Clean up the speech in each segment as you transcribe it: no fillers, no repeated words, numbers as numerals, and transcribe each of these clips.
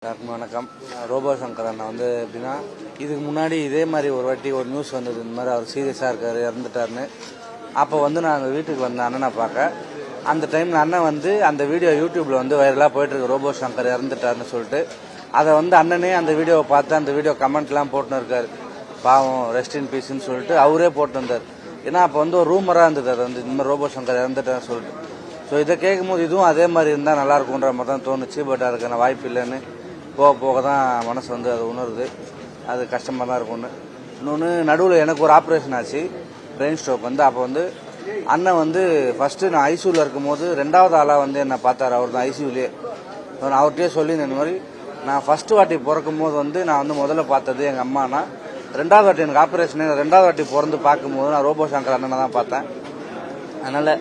எல்லாருக்கும் வணக்கம். ரோபோ சங்கர் அண்ணா எப்படின்னா, இதுக்கு முன்னாடி இதே மாதிரி ஒரு வாட்டி ஒரு நியூஸ் வந்தது, இந்த மாதிரி அவர் சீரியஸாக இருக்கார், இறந்துட்டாருன்னு. அப்போ நான் அந்த வீட்டுக்கு வந்த அண்ணனை பார்க்க, அந்த டைமில் அண்ணன் அந்த வீடியோ யூடியூப்பில் வைரலாக போயிட்டுருக்கு, ரோபோ சங்கர் இறந்துட்டாருன்னு சொல்லிட்டு. அதை அண்ணனே அந்த வீடியோவை பார்த்து அந்த வீடியோ கமெண்ட்லாம் போட்டுன்னு இருக்காரு, பாவம் ரெஸ்ட் இன் பீஸ்ன்னு சொல்லிட்டு அவரே போட்டு வந்தார். ஏன்னா அப்போ ஒரு ரூமராக இருந்தது, அது இந்த மாதிரி ரோபோ சங்கர் இறந்துட்டாருன்னு சொல்லிட்டு. ஸோ இதை கேட்கும்போது இதுவும் அதே மாதிரி இருந்தால் நல்லாயிருக்குன்ற மாதிரி தான் தோணுச்சு. பட் அதுக்கான வாய்ப்பு இல்லைன்னு போக போக தான் மனசு அது உணருது. அது கஷ்டமாக தான் இருக்கும்னு. இன்னொன்று, நடுவில் எனக்கு ஒரு ஆப்ரேஷன் ஆச்சு, பிரெயின் ஸ்ட்ரோக். அப்போ அண்ணன் ஃபஸ்ட்டு நான் ஐசியூவில் இருக்கும்போது 2வது ஆளாக என்னை பார்த்தார். அவர் தான் ஐசியூலேயே. நான் அவர்கிட்டயே சொல்லி இந்த மாதிரி நான் ஃபஸ்ட்டு வாட்டி பிறக்கும் போது நான் முதல்ல பார்த்தது எங்கள் அம்மானா, 2வது வாட்டி எனக்கு ஆப்ரேஷனு 2வது வாட்டி பிறந்து பார்க்கும்போது நான் ரோபோ சங்கர் அண்ணனை தான் பார்த்தேன். அதனால்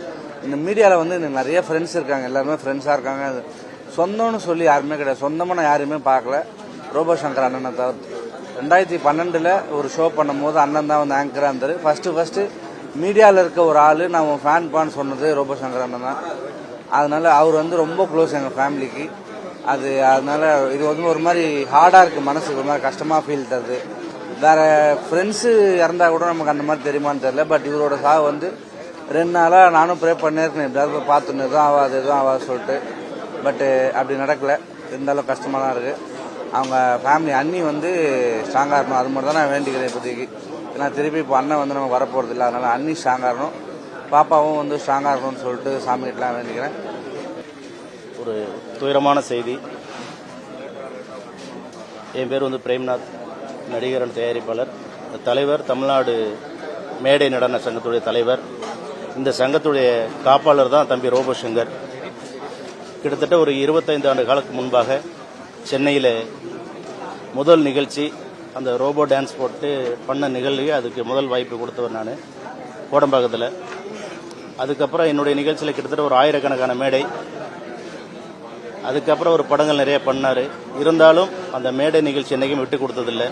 இந்த மீடியாவில் எனக்கு நிறைய ஃப்ரெண்ட்ஸ் இருக்காங்க, எல்லாருமே ஃப்ரெண்ட்ஸாக இருக்காங்க. சொந்தம்னு சொல்லி யாருமே கிடையாது, சொந்தமாக நான் யாரையுமே பார்க்கல, ரோபோ சங்கர் அண்ணனை தவிர்த்து. 2012 ஒரு ஷோ பண்ணும்போது அண்ணன் தான் ஆங்கராக இருந்தார். ஃபஸ்ட்டு மீடியாவில் இருக்க ஒரு ஆள் நான் ஃபேன் பான்னு சொன்னது ரோபோ சங்கர் அண்ணன் தான். அதனால அவர் ரொம்ப க்ளோஸ் எங்கள் ஃபேமிலிக்கு. அதனால இது ஒரு மாதிரி ஹார்டாக இருக்குது, மனசுக்கு ஒரு மாதிரி கஷ்டமாக ஃபீல் தருது. வேற ஃப்ரெண்ட்ஸு இறந்தா கூட நமக்கு அந்த மாதிரி தெரியுமான்னு தெரியல. பட் இவரோட சாவு 2 நாளாக நானும் ப்ரே பண்ணியிருக்கேன், எப்படியாவது போய் பார்த்துன்னு எதுவும் ஆகாது சொல்லிட்டு. பட்டு அப்படி நடக்கலை. இருந்தாலும் கஷ்டமாக தான் இருக்குது. அவங்க ஃபேமிலி அண்ணி ஸ்ட்ராங்காக இருக்கணும், அது மட்டும் தான் நான் வேண்டிக்கிறேன் இப்போதைக்கு. ஏன்னா திருப்பி இப்போ அண்ணன் நமக்கு வரப்போகிறது இல்லை. அதனால் அண்ணி ஸ்ட்ராங்காக இருக்கணும், பாப்பாவும் ஸ்ட்ராங்காக இருக்கணும்னு சொல்லிட்டு சாமிகிட்டலாம் வேண்டிக்கிறேன். ஒரு துயரமான செய்தி. என் பேர் பிரேம்நாத், நடிகர் தயாரிப்பாளர், தலைவர், தமிழ்நாடு மேடை நடன சங்கத்துடைய தலைவர். இந்த சங்கத்துடைய காப்பாளர் தான் தம்பி ரோபோ சங்கர். கிட்டத்தட்ட ஒரு 25 ஆண்டு காலத்துக்கு முன்பாக சென்னையில் முதல் நிகழ்ச்சி அந்த ரோபோ டான்ஸ் போட்டு பண்ண நிகழ்வு, அதுக்கு முதல் வாய்ப்பு கொடுத்தவர் நான் கோடம்பாக்கத்தில். அதுக்கப்புறம் என்னுடைய நிகழ்ச்சியில் கிட்டத்தட்ட ஒரு 1000கணக்கான மேடை, அதுக்கப்புறம் ஒரு படங்கள் நிறைய பண்ணார். இருந்தாலும் அந்த மேடை நிகழ்ச்சி என்றைக்கும் விட்டு கொடுத்ததில்லை.